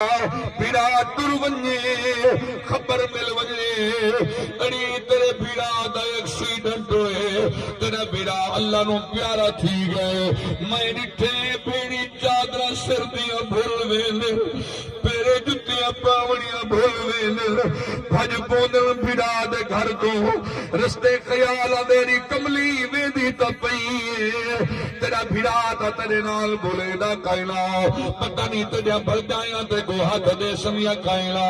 بھیڑا تر ونجے خبر مل ونجے اڑی تیرے بھیڑا دا ایکسیڈنٹ ہوئے تیرا بھیڑا اللہ نو پیارا تھی گئے میں ڈٹھے بھیڑی چادرہ سر دیا بھول ویلے پیرے جتیاں پاوڑیاں بھول ویلے بھج پوندن بھیڑا دے گھر کو رستے خیالہ دیری کملی ویدی تا پئی تیرا بھیڑا تا تیرے نال بھولے دا کائنا پتہ نہیں تیرے بھل جائیاں تے کو ہاتھ دے سنیا کھائنا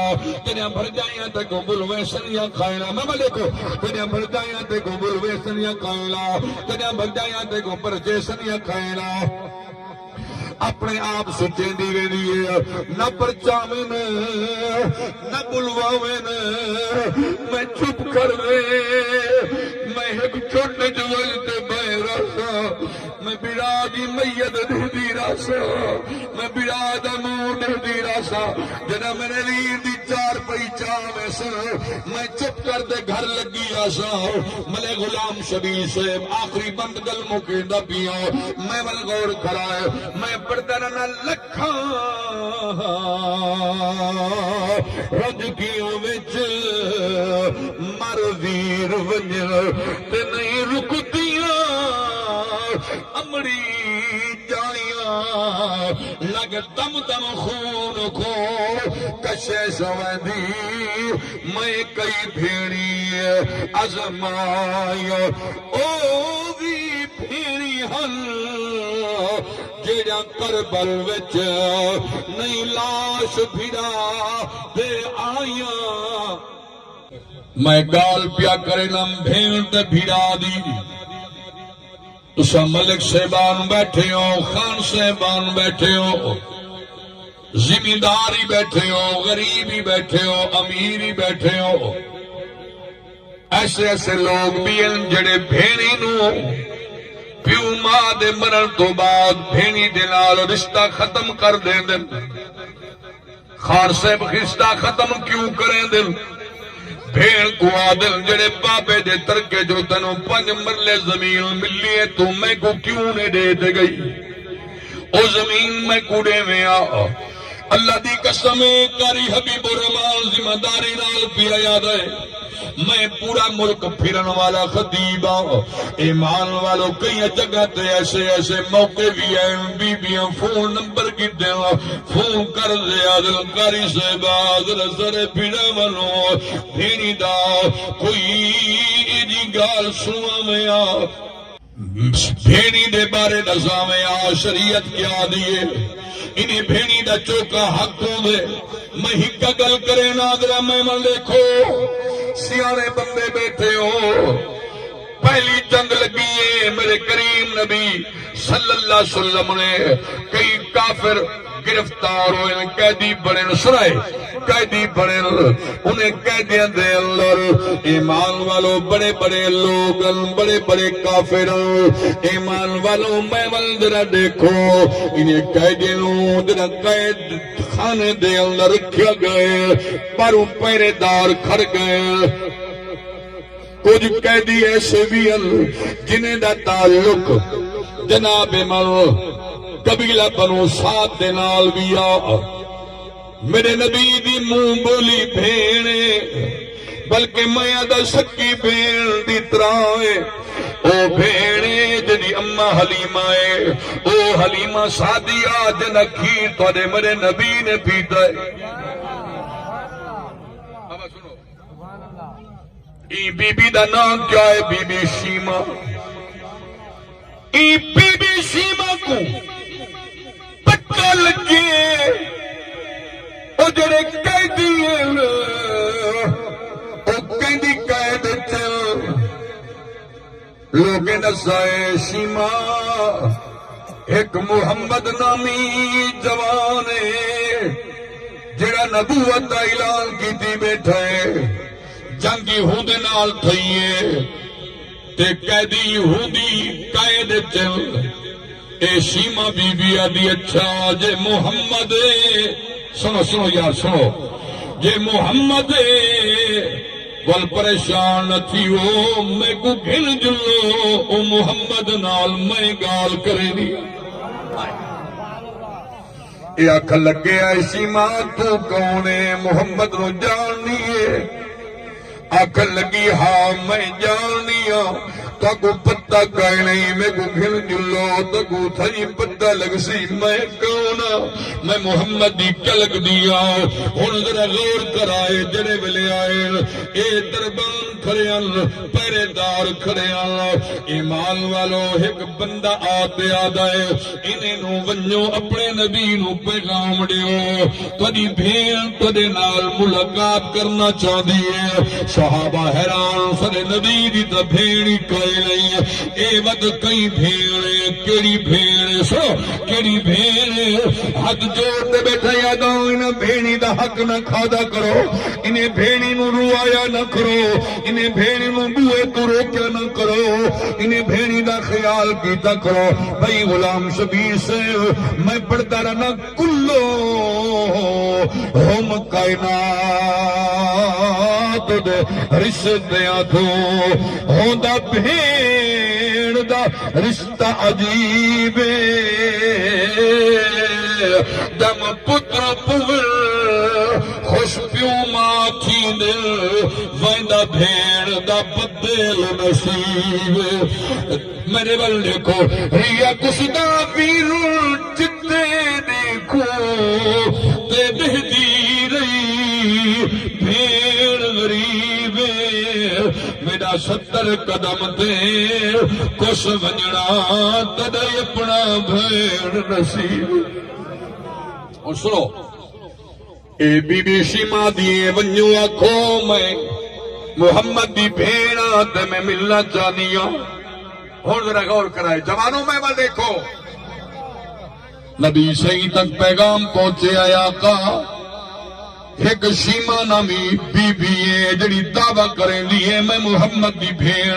تیرے بھر جائیاں تے کو بلوے سنیا کھائنا ماما دیکھو تیرے بھر جائیاں تے کو بلوے سنیا کھائنا تیرے بھر جائیاں تے کو پرچے سنیا کھائنا اپنے آپ سچے دیوے دیئے نہ پرچاوین نہ بلواوین میں چھپ کر دے میں ایک چھوٹے جوالتے بے راسا میں بیڑا دی میت دے دی راسا میں بیڑا دا مور دے دی راسا جنا میرے لیر دی چار پئی چاوے سا میں چھپ کر دے گھر لگی آسا ملے غلام شبیر سے آخری بند گل مکیندہ پیا میں والغور کھڑائے میں پردرنا لکھا رج کیوں وچ مر ویر ونجر تے نہیں رکتیاں امڑی جائیاں لگ دم دم خون کو کشے سویدی میں کئی بھیڑی ازمایا او بھی بھیڑی ہن جیڑا کربل وچ نہیں لاش بھیڑا دے آیاں میں گال پیا کرے نم بھیڑ تے بھیڑا دی تسا ملک صاحبان بیٹھے ہو خان صاحبان بیٹھے ہو زمینداری بیٹھے ہو غریبی بیٹھے ہو امیری بیٹھے ہو ایسے ایسے لوگ بھی ہیں جڑے بھیڑی نو پیو ماں دے مرن تو بعد بھیڑی دے نال رشتہ ختم کر دیں دن خار صاحب رشتہ ختم کیوں کریں دن بھیڑ کو آدل جڑے بابے دے ترکے جو تنوں 5 مرلے زمین ملی ہے تو میں کو کیوں نے دے دے گئی او زمین میں کوڑے میں آ اللہ دی قسم کاری حبیب الرحمان ذمہ داری نال پیا یاد ہے میں پورا ملک پھرن والا خطیب ہوں ایمان والوں کئی جگہ تے ایسے ایسے موقع بھی ہیں بیبیاں فون نمبر کی دیں فون کر دے آدل کاری سے بازر سر پھڑا منو بھینی دا کوئی جی گال سنوا میں آ بھینی دے بارے نظام میں آ شریعت کیا دیئے انہیں بھینی دا چوکا حق ہوں دے میں ہی کا گل کرے نادرہ میں من دیکھو سیانے بندے بیٹھے ہو پہلی جنگ لگی ہے میرے کریم نبی صلی اللہ علیہ وسلم نے کئی کافر گرفتار ہوئے قیدی بڑے سنائے قیدی بڑے انہیں قیدیاں دے اندر ایمان والوں بڑے بڑے لوگ بڑے بڑے کافر ایمان والوں میں ذرا دیکھو انہیں قیدیوں ذرا قید خانے دے اندر رکھیا گئے پروں پہرے دار کھڑ گئے کچھ قیدی ایسے بھی ہیں جنہیں دا تعلق جناب قبیلہ بنو سعد دے نال بھی آ میرے نبی دی منہ بولی بھیڑے بلکہ میں دا سکی بھیڑ دی طرح او بھیڑے جنی اماں حلیمہ ہے او حلیمہ سعدیہ جنہ کھیر توڑے میرے نبی نے پیتا ہے ای بی بی دا نام کیا ہے بی بی شیمہ ای بی بی شیمہ کو پتہ لگے او جڑے قیدی ہیں او قیدی قید چل لوگیں نسائے شیمہ ایک محمد نامی جوانے جڑا نبوت دا اعلان کی تھی بیٹھا ہے جنگی ہوندے نال تھئیے تے قیدی ہوندی قید چل اے شیمہ بی بی آدھی اچھا جے محمد سنو سنو یار سنو جے محمد ول پریشان نہ تھی وہ میں کو گھن جلو او محمد نال میں گال کرے دی یہ آخ لگے ایسی ماں تو کون ہے محمد نو جاننی ہے آخ لگی ہاں میں جاننی ہوں تاکو پتہ کہیں نہیں میں کو گھن جلو تاکو تھری پتہ لگ سی میں کونا میں محمد دی کلک دیا ہن ذرا غور کرائے جڑے ویلے آئے اے دربان کھڑے پہرے دار کھڑے ایمان والو ایک بندہ آتے آدھائے انہیں نو ونجو اپنے نبی نو پیغام دیو تھوڑی بھیڑ تھوڑے نال ملاقات کرنا چاہ دیئے صحابہ حیران سر نبی دی تا بھیڑی کوئی نہیں اے ود کئی بھیڑے کیڑی بھیڑے سو کیڑی بھیڑے حد جوڑ دے بیٹھا یاداں انہیں بھیڑی دا حق نہ کھادا کرو انہیں بھیڑی نو روایا نہ کرو انہیں بھیڑی نو بوئے تو روکیا نہ کرو انہیں بھیڑی دا خیال کیتا کرو بھائی غلام شبیر سے میں پڑھتا رہنا کلو ہم کائنات دے رشتیاں تو ہوندا بھیڑ دا رشتہ عجیب دم پتر پور خوش پیو ماں تھی دل ویندا بھیڑ دا بدل نصیب میرے بل دیکھو ریا کسدا ویر جتے دیکھو تے بہدی رہی بھیڑ غریب میرا 70 قدم تے کس ونجنا تدے اپنا بھیڑ نصیب اور سنو اے بی بی شیما دیے ونجو آکھو میں محمد دی بھیڑا تے میں ملنا چاہنی ہوں اور ذرا غور کرائے جوانوں میں وہ دیکھو نبی صحیح تک پیغام پہنچے آیا کا ایک شیما نامی بی بی ہے جڑی دعویٰ کریں لیے میں محمد دی بھیڑ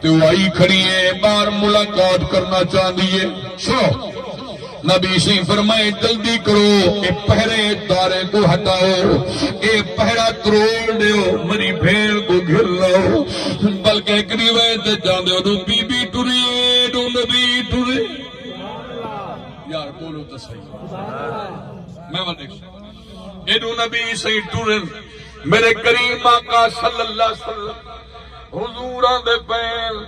تو آئی کھڑی ہے بار ملاقات کرنا چاہتی ہے سنو نبی سی فرمائے جلدی کرو اے پہرے دارے کو ہٹاؤ اے پہرا تروڑ دیو منی بھیڑ کو گھر لاؤ بلکہ ایک روایت جان دیو دو بی بی ٹوری دو نبی ٹوری یار بولو تو صحیح میں وہ دیکھ اے دو نبی صحیح ٹوری میرے کریم آقا صلی اللہ علیہ وسلم حضوران دے پیر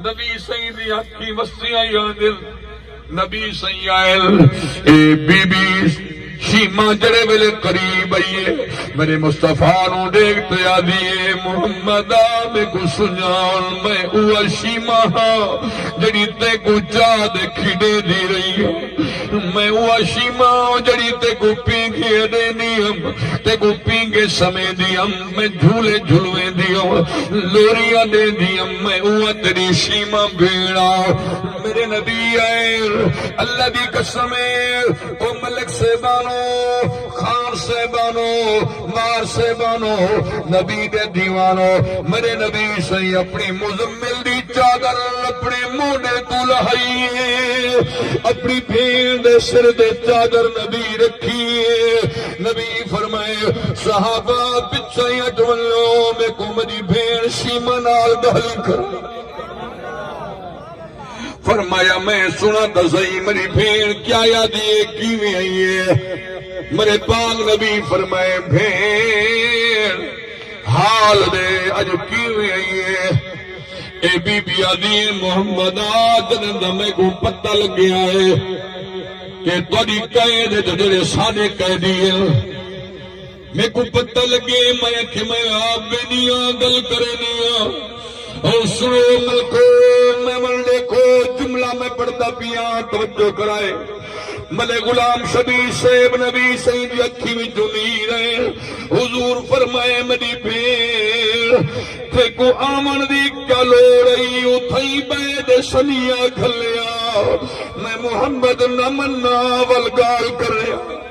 نبی صحیح دی حقی وسیعہ یادر نبی سیائل اے بی بی شیما جڑے ویلے قریب آئیے میرے مصطفیٰ نو دیکھتے آدھیے محمد آمے کو سنجان میں اوہ شیما ہاں جڑی تے کو چاہ دے کھڑے دی رہی ہوں میں اوہ شیما جڑی تے کو پینگے دے نیم تے کو پینگے سمے دیم میں جھولے جھلوے دیم لوریاں دے دیم میں اوہ تیری شیما بھیڑا میرے نبی آئے اللہ دی قسمے او ملک سے بانو خان سے بانو مار سے بانو نبی دے دیوانو میرے نبی سے اپنی مزمل دی چادر اپنے مونے تو لہائیے اپنی بھیڑ دے سر دے چادر نبی رکھیے نبی فرمائے صحابہ پچھائیں اٹولو میں کو مجی بھیڑ شیما نال دہل کر فرمایا میں سنا تا صحیح میری بھیڑ کیا یادیے کیویں آئیے میرے پاک نبی فرمائے بھیڑ حال دے اج کیویں آئیے اے بی بی آدھی محمد آدھن دمے کو پتہ لگ گیا ہے کہ توڑی قید جڑے سانے کہہ دیئے میں کو پتہ لگے میں آپ بے نیا گل کرے نیا اور سنو ملکو میں من دیکھو جملہ میں پڑھتا پیا توجہ کرائے ملے غلام شبیر صاحب نبی سید اکھی میں جو نہیں رہے حضور فرمائے میری بھیڑ تے کو آمن دی کیا لو رہی اتھائی بید سنیا کھلیا میں محمد نمنا والگال کر رہا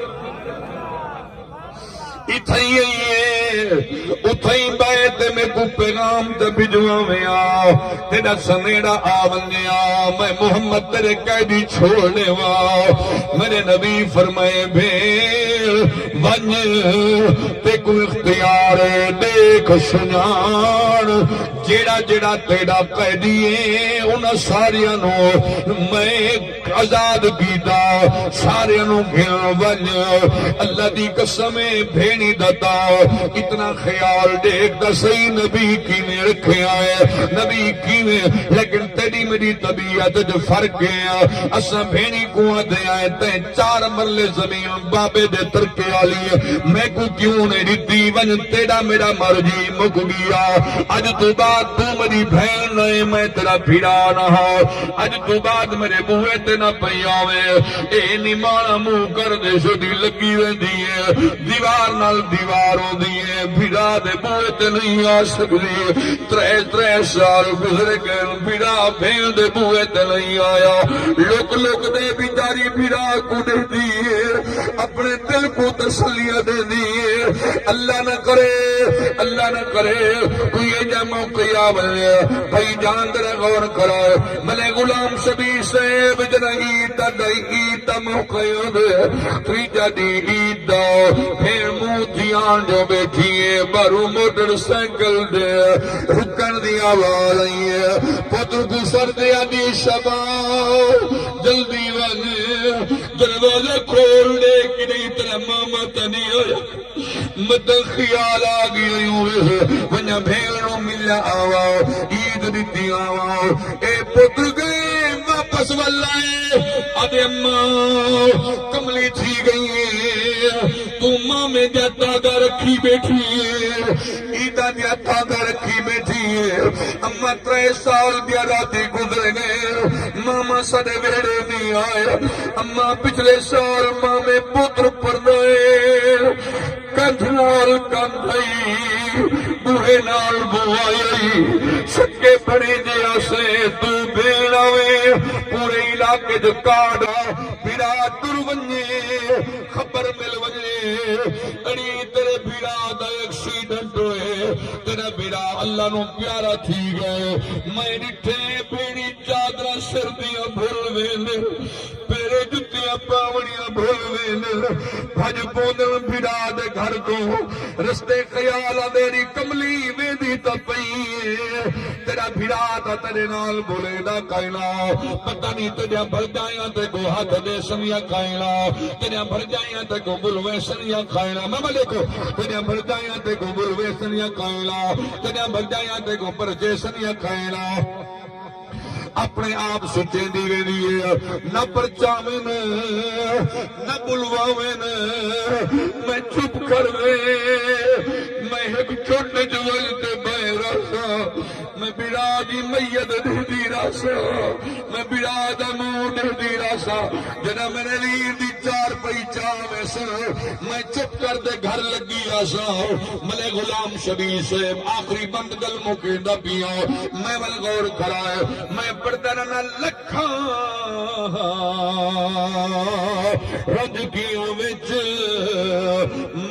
اتھائی اتھائی بیت میں کو پیغام تے بھجوا میں آ تیرا سنیڑا آونیا میں محمد تیرے قیدی چھوڑنے وا میرے نبی فرمائے بھیڑ ون تے کو اختیار دیکھ سنان جیڑا جیڑا تیرا قیدی ہے انہاں ساریاں نو میں آزاد کیتا ساریاں نو گھن ون اللہ دی قسم بھینی دتا اتنا خیال دیکھ دا صحیح نبی کی نے رکھیا ہے نبی کی نے لیکن تیری میری طبیعت جو فرق ہے اساں بھینی کو دے آئے تے 4 مرلے زمین بابے دے ترکے والی میں کو کیوں نہیں دیتی ون تیرا میرا مرجی مک گیا اج تو بعد تو میری بہن نہیں میں تیرا بھیڑا نہ ہو اج تو بعد میرے بوئے تے نہ پئی آوے اے نی مانا منہ کر دے شدی لگی ویندی ہے دیوار نال دیوار ہوندی ہے بھیڑا دے بوئے تے نہیں آ سکدی 3 سال گزر گئے بھیڑا بہن دے بوئے تے نہیں آیا لوک لوک دے بیچاری بھیڑا کو دے دیے اپنے دل کو تسلیہ دے دیے اللہ نہ کرے کوئی ایجا موقع آوے بھائی جان در غور کرائے ملے غلام شبیر صاحب جنگی تا دائی تا موقع آوے تریجا دی عید دا پھر موتیان جو بیٹھی ہے بارو موٹر سائیکل دے رکن دی آواز آئی ہے پتر کو سر دیا دی شبا جلدی وانے دروازہ کھول دے کہ نہیں تیرا ماما تا نہیں ہویا مدل خیال آگئی ہوئے ونیا بھیڑوں ملا آواؤ عید دیتی آواؤ اے پتر گئے واپس واللائے آدھے اماں کملی تھی گئی ہے تو ماں میں دیتا گا رکھی بیٹھی ہے عیدہ دیتا گا رکھی بیٹھی ہے اماں 3 سال دیا راتی گزر گئے ماما سڑے ویڑے نہیں آئے اماں پچھلے سال ماں میں پتر پر نئے کندھنال کندھائی بوہے نال بوائی سکے بڑے جیا سے تو بیڑاوے پورے علاقے جو کاڑا بھیڑا تر ونجے خبر مل ونجے اڑی تیرے بھیڑا دا ایکسیڈنٹ ہوئے تیرا بھیڑا اللہ نو پیارا تھی گئے میں ڈٹھے بھیڑی چادرہ سر دیا بھول وینے پیرے جتیاں پاوڑیاں بھول وینے بھج پوندن بھیڑا دے گھر کو رستے خیالہ دیری کملی ویدی تا پئی تیرا بھیڑا تا تیرے نال بھولے دا کائنا پتہ نہیں تیرے بھر جائیاں تے کو ہاتھ دے سنیا کائنا تیرے بھر جائیاں تے کو بلوے سنیا کائنا ماما دیکھو تیرے بھر جائیاں تے کو بلوے سنیا کائنا تیرے بھر جائیاں تے کو پرچے سنیا کائنا اپنے آپ سچے دیوے دیئے نہ پرچاوین نہ بلواوین میں چھپ کر دے میں ایک چھوٹے جوال تے بے راسا میں بیڑا دی میت دی راسا میں بیڑا دا مور دی راسا جنا میرے لیے دی 4 پئی چاوے سا میں چھپ کر دے گھر لگی آسا ملے غلام شبیر سے آخری بند گل موقع دا پیا میں ول غور کرائے میں پردن لکھاں رج کیوں وچ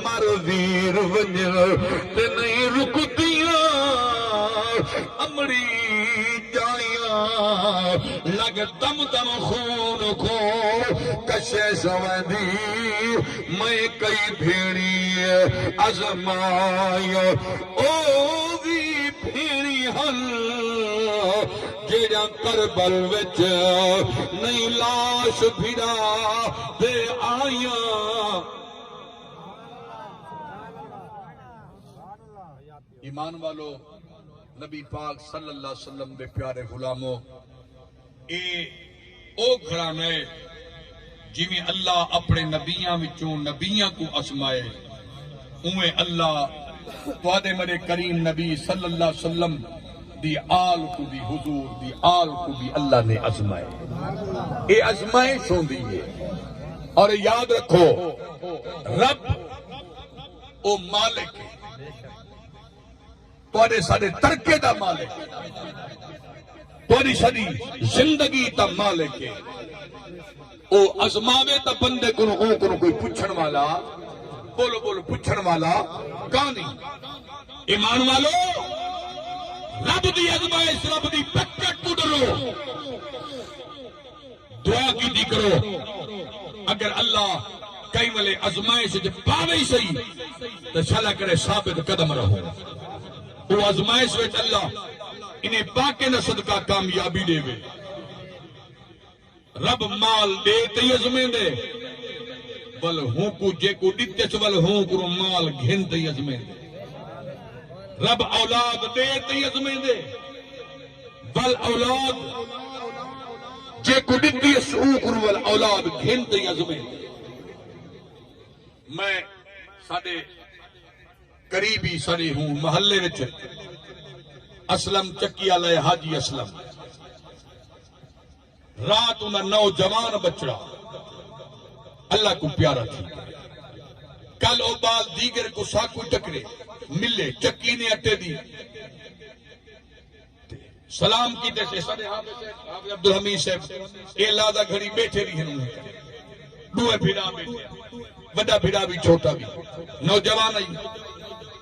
مر ویر ونج تے نہیں رکتیاں امڑی جائیاں لگ دم دم خون کو کشے سوندی میں کئی بھیڑی ازمایا او بھی بھیڑی ہن جیڑا کربل وچ نہیں لاش بھیڑا دے آیاں ایمان والو نبی پاک صلی اللہ علیہ وسلم دے پیارے غلاموں اے او گھرانے جویں اللہ اپنے نبیاں وچوں نبیاں کو ازمائے اویں اللہ تواڈے میرے کریم نبی صلی اللہ علیہ وسلم دی آل کو بھی حضور دی آل کو بھی اللہ نے ازمائے اے ازمائش ہوندی ہے اور یاد رکھو رب او مالک ہے تواڈے سارے ترکے دا مالک تواڈی ساری زندگی دا مالک ہے او ازماوے تا بندے کو کوئی پوچھن والا بولو پوچھن والا کہانی ایمان والو رب دی ازمائش رب دی پکٹ تو ڈرو دعا کی دی کرو اگر اللہ کئی ملے ازمائش جو پاوے ہی صحیح تو شالا کرے ثابت قدم رہو وہ ازمائش وچ اللہ انہیں پاکے نہ صدقہ کامیابی دے وے رب مال دے تی ازمیں دے بل ہوں کو جے کو ڈتے چول ہوں کو مال گھن تی ازمیں دے رب اولاد دے تی ازمیں دے بل اولاد جے کو ڈتی ہوں کو اولاد گھن تی ازمیں دے میں ساڑے قریبی سڑی ہوں محلے وچ اسلم چکی علیہ حاجی اسلم رات انہا نوجوان بچڑا اللہ کو پیارا تھی کل او بال دیگر کو ساکو ٹکرے ملے چکی نے اٹے دی سلام کی تے سارے حافظ عبدالحمید صاحب اے لادہ گھڑی بیٹھے رہی ہیں دوئے بھیڑا بیٹھے وڈا بھیڑا بھی چھوٹا بھی نوجوان آئی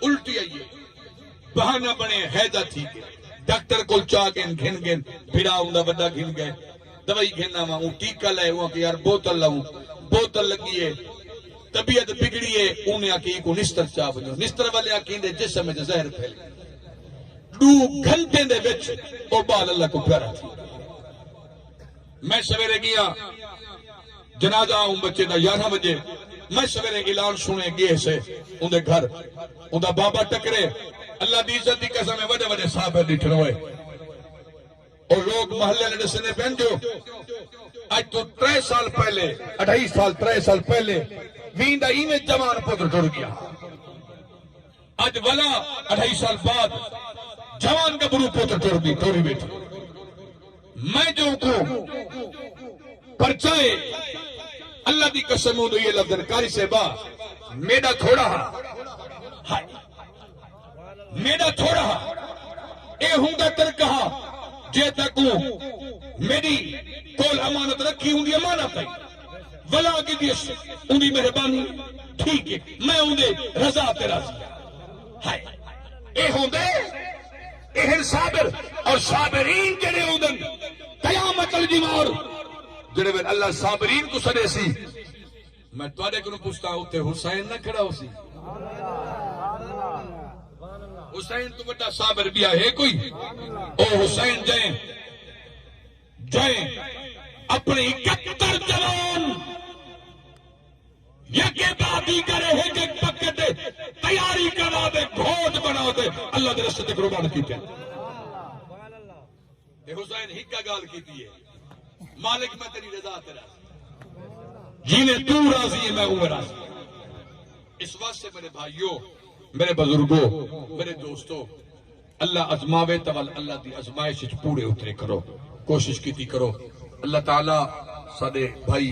الٹی آئیے بہانہ بنے حیدہ تھی ڈاکٹر کل چاہ گئن گھن گئن بھیڑا ہوں دا وڈا گھن گئے دوائی گھننا ماں ہوں ٹیکہ لائے ہوں کہ یار بوتل لاؤں بوتل لگی ہے طبیعت بگڑی ہے انہیں آکے کو نستر چاہ بجو نستر والے آکیں دے جسم میں زہر پھیل دو گھنٹے دے بچ او بال اللہ کو پیارا تھی میں سویرے گیا جنازہ ہوں بچے دا 11 بجے میں سویرے اعلان سنے گئے سے اندھے گھر اندھا بابا ٹکرے اللہ دی عزت دی قسم میں وڈے وڈے صحابہ ڈٹھن ہوئے اور لوگ محلے لڑے سنے پہن جو آج تو 3 سال پہلے 3 سال پہلے ویندہ ہی میں جوان پتر ٹر گیا آج ولا 2.5 سال بعد جوان کا برو پتر ٹر دی ٹوری بیٹھ میں جو کو پرچائے اللہ دی قسم ہوں یہ لفظ درکاری سے با میڈا تھوڑا میڈا تھوڑا اے ہوں گا تر کہا جے تکو میری کول امانت رکھی ہوں دی امانت ہے ولا کی دیش ہوں دی مہربانی ٹھیک ہے میں ہوں دے رضا تیرا سی اے ہوں دے اہل صابر اور صابرین جڑے ہوں دن قیامت الجمار جڑے بین اللہ صابرین کو سنے سی میں توڑے کنو پوچھتا ہوں تے حسین نہ کھڑا ہو سی حسین تو بڑا صابر بھی ہے کوئی او حسین جائیں اپنے 71 جوان یکے بادی کرے ہے کہ پکے دے تیاری کرا دے گھوٹ بنا دے اللہ دے رستے قربان کیتے حسین ہی کا گال کیتی ہے مالک میں تیری رضا تیرا جنہیں تو راضی ہے میں ہوں راضی اس واسطے میرے بھائیوں میرے بزرگوں میرے دوستوں اللہ ازماوے تول اللہ دی ازمائش پورے اترے کرو کوشش کیتی کرو اللہ تعالیٰ سادے بھائی